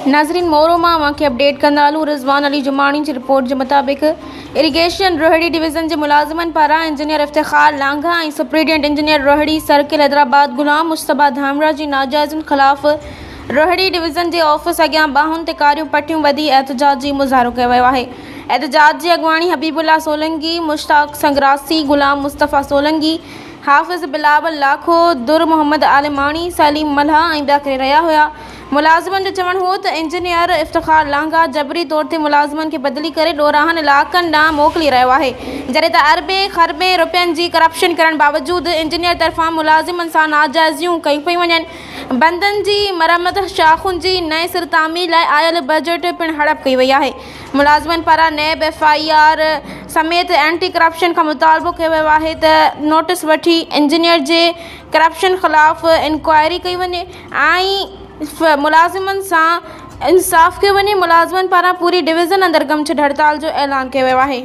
नाज़रीन मोरो मां के अपडेट कंदालू। रिज़वान अली जुमानी की रिपोर्ट के मुताबिक इरीगेशन रोहड़ी डिवीज़न के मुलाजिमन पारा इंजीनियर इफ्तिखार लांघा और superintendent engineer Rohri circle Hyderabad Ghulam Mustafa Dhamra की नाजायज़न खिलाफ़ रोहड़ी डिवीज़न के ऑफिस अग्यां बाहुन ते कारियूं पटियूं बधी एहतजाजी मुज़ाहरो किया वियो आहे। एहतजाज की अगवानी हबीबुल्ला सोलंकी, मुश्ताक संग्रासी, गुलाम मुस्तफ़ा सोलंकी, हाफ़िज़ बिलावल लाखो, दुर मोहम्मद आलिमानी, सलीम मल्हा ऐं ॿिया करे रहिया हुआ। मुलाज़िमन जो चवणु हो त इंजीनियर इफ्तिखार लांघा जबरी तौर ते मुलाज़िमन खे बदिली करे ॾोराहनि इलाक़नि ॾांहुं मोकिली रहियो आहे, जॾहिं त अरबे ख़रबे रुपयनि जी करप्शन करण बावजूदि इंजीनियर तरफ़ां मुलाज़िमनि सां नाजाइज़ियूं कयूं पियूं वञनि। बंदनि जी मरम्मत, शाख़ुनि जी नए सिर तामीर लाइ आयल बजट पिणु हड़प कई वई आहे। मुलाज़िमनि पारां नैब FIR समेत एंटी करप्शन खां मुतालबो कयो वियो आहे त नोटिस वठी इंजीनियर जे करप्शन ख़िलाफ़ इंक्वायरी कई वञे ऐं मुलाज़िमनि सां इंसाफ़ कयो वञे। मुलाज़िमनि पारां पूरी डिवीज़न अंदरि गमछड़ हड़ताल जो ऐलान कयो वियो आहे।